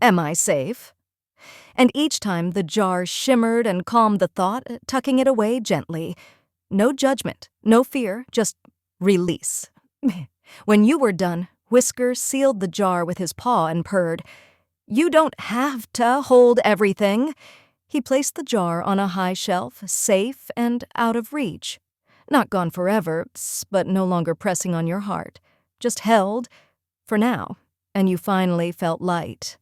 Am I safe? And each time the jar shimmered and calmed the thought, tucking it away gently. No judgment, no fear, just release. When you were done, Whiskers sealed the jar with his paw and purred, "You don't have to hold everything." He placed the jar on a high shelf, safe and out of reach. Not gone forever, but no longer pressing on your heart. Just held, for now, and you finally felt light.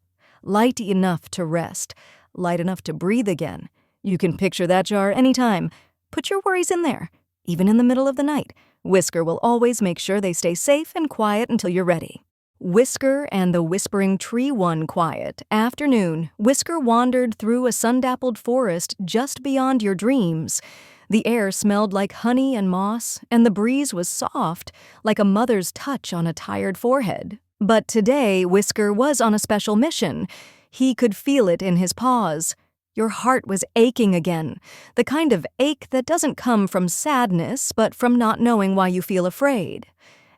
Light enough to rest, light enough to breathe again. You can picture that jar anytime. Put your worries in there, even in the middle of the night. Whisker will always make sure they stay safe and quiet until you're ready. Whisker and the Whispering Tree won quiet. Afternoon, Whisker wandered through a sun-dappled forest just beyond your dreams. The air smelled like honey and moss, and the breeze was soft, like a mother's touch on a tired forehead. But today, Whisker was on a special mission. He could feel it in his paws. Your heart was aching again, the kind of ache that doesn't come from sadness, but from not knowing why you feel afraid.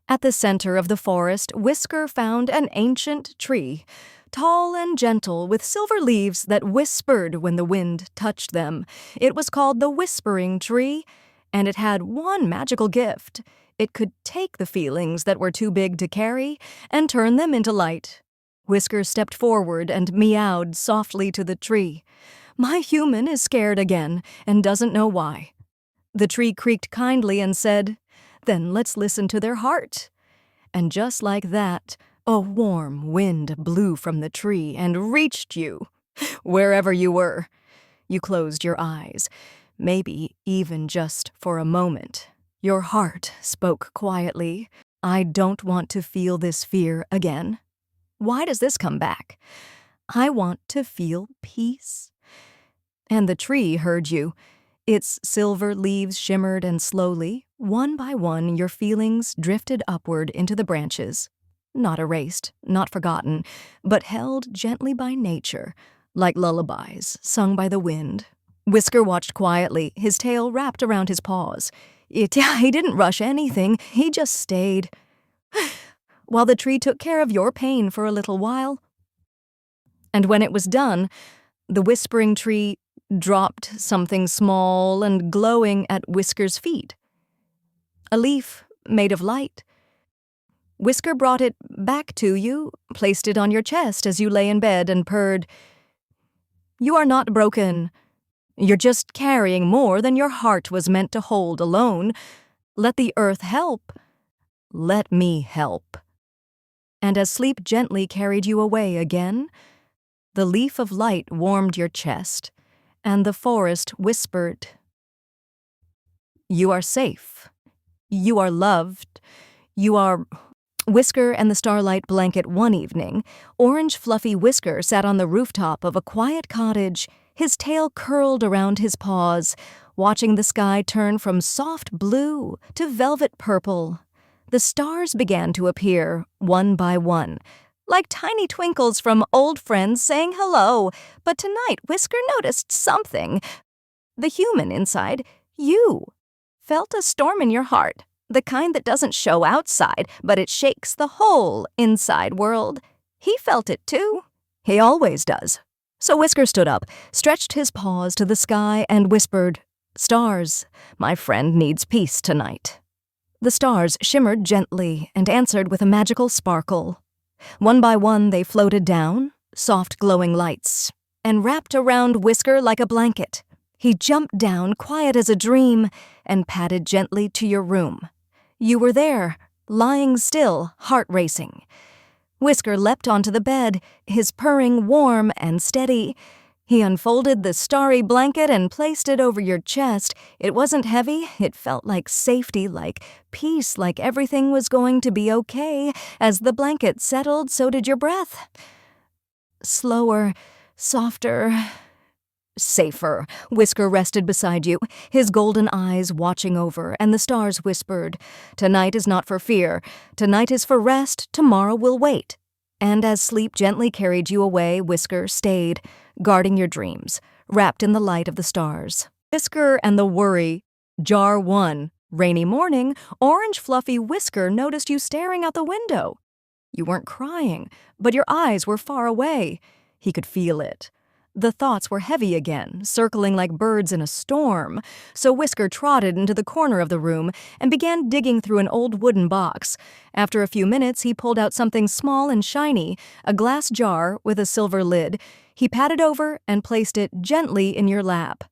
At the center of the forest, Whisker found an ancient tree, tall and gentle, with silver leaves that whispered when the wind touched them. It was called the Whispering Tree, and it had one magical gift. It could take the feelings that were too big to carry and turn them into light. Whisker stepped forward and meowed softly to the tree. "My human is scared again and doesn't know why." The tree creaked kindly and said, "Then let's listen to their heart." And just like that, a warm wind blew from the tree and reached you, wherever you were. You closed your eyes, maybe even just for a moment. Your heart spoke quietly, "I don't want to feel this fear again. Why does this come back? I want to feel peace." And the tree heard you. Its silver leaves shimmered, and slowly, one by one, your feelings drifted upward into the branches. Not erased, not forgotten, but held gently by nature, like lullabies sung by the wind. Whisker watched quietly, his tail wrapped around his paws. He didn't rush anything, he just stayed. While the tree took care of your pain for a little while. And when it was done, the Whispering Tree dropped something small and glowing at Whisker's feet. A leaf made of light. Whisker brought it back to you, placed it on your chest as you lay in bed, and purred, "You are not broken. You're just carrying more than your heart was meant to hold alone. Let the earth help. Let me help." And as sleep gently carried you away again, the leaf of light warmed your chest, and the forest whispered, "You are safe. You are loved. You are—" Whisker and the starlight blanket one evening, orange fluffy Whisker sat on the rooftop of a quiet cottage, his tail curled around his paws, watching the sky turn from soft blue to velvet purple. The stars began to appear, one by one, like tiny twinkles from old friends saying hello. But tonight, Whisker noticed something. The human inside, you, felt a storm in your heart, the kind that doesn't show outside, but it shakes the whole inside world. He felt it too. He always does. So Whisker stood up, stretched his paws to the sky, and whispered, "Stars, my friend needs peace tonight." The stars shimmered gently and answered with a magical sparkle. One by one they floated down, soft glowing lights, and wrapped around Whisker like a blanket. He jumped down, quiet as a dream, and padded gently to your room. You were there, lying still, heart racing. Whisker leapt onto the bed, his purring warm and steady. He unfolded the starry blanket and placed it over your chest. It wasn't heavy, it felt like safety, like peace, like everything was going to be okay. As the blanket settled, so did your breath. Slower, softer, safer. Whisker rested beside you, his golden eyes watching over, and the stars whispered, "Tonight is not for fear. Tonight is for rest. Tomorrow will wait." And as sleep gently carried you away, Whisker stayed, guarding your dreams, wrapped in the light of the stars. Whisker and the worry. Jar 1. Rainy morning, orange fluffy Whisker noticed you staring out the window. You weren't crying, but your eyes were far away. He could feel it. The thoughts were heavy again, circling like birds in a storm, so Whisker trotted into the corner of the room and began digging through an old wooden box. After a few minutes, he pulled out something small and shiny, a glass jar with a silver lid. He patted over and placed it gently in your lap.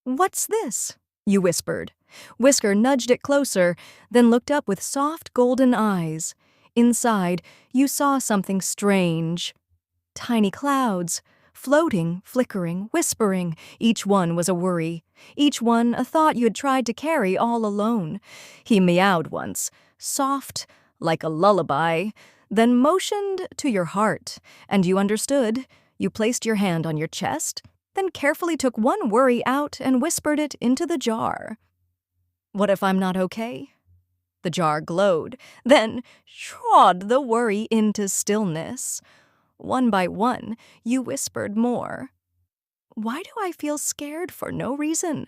"What's this?" you whispered. Whisker nudged it closer, then looked up with soft golden eyes. Inside, you saw something strange. Tiny clouds. Floating, flickering, whispering. Each one was a worry. Each one a thought you had tried to carry all alone. He meowed once, soft, like a lullaby, then motioned to your heart, and you understood. You placed your hand on your chest, then carefully took one worry out and whispered it into the jar. "What if I'm not okay?" The jar glowed, then trod the worry into stillness. One by one, you whispered more. "Why do I feel scared for no reason?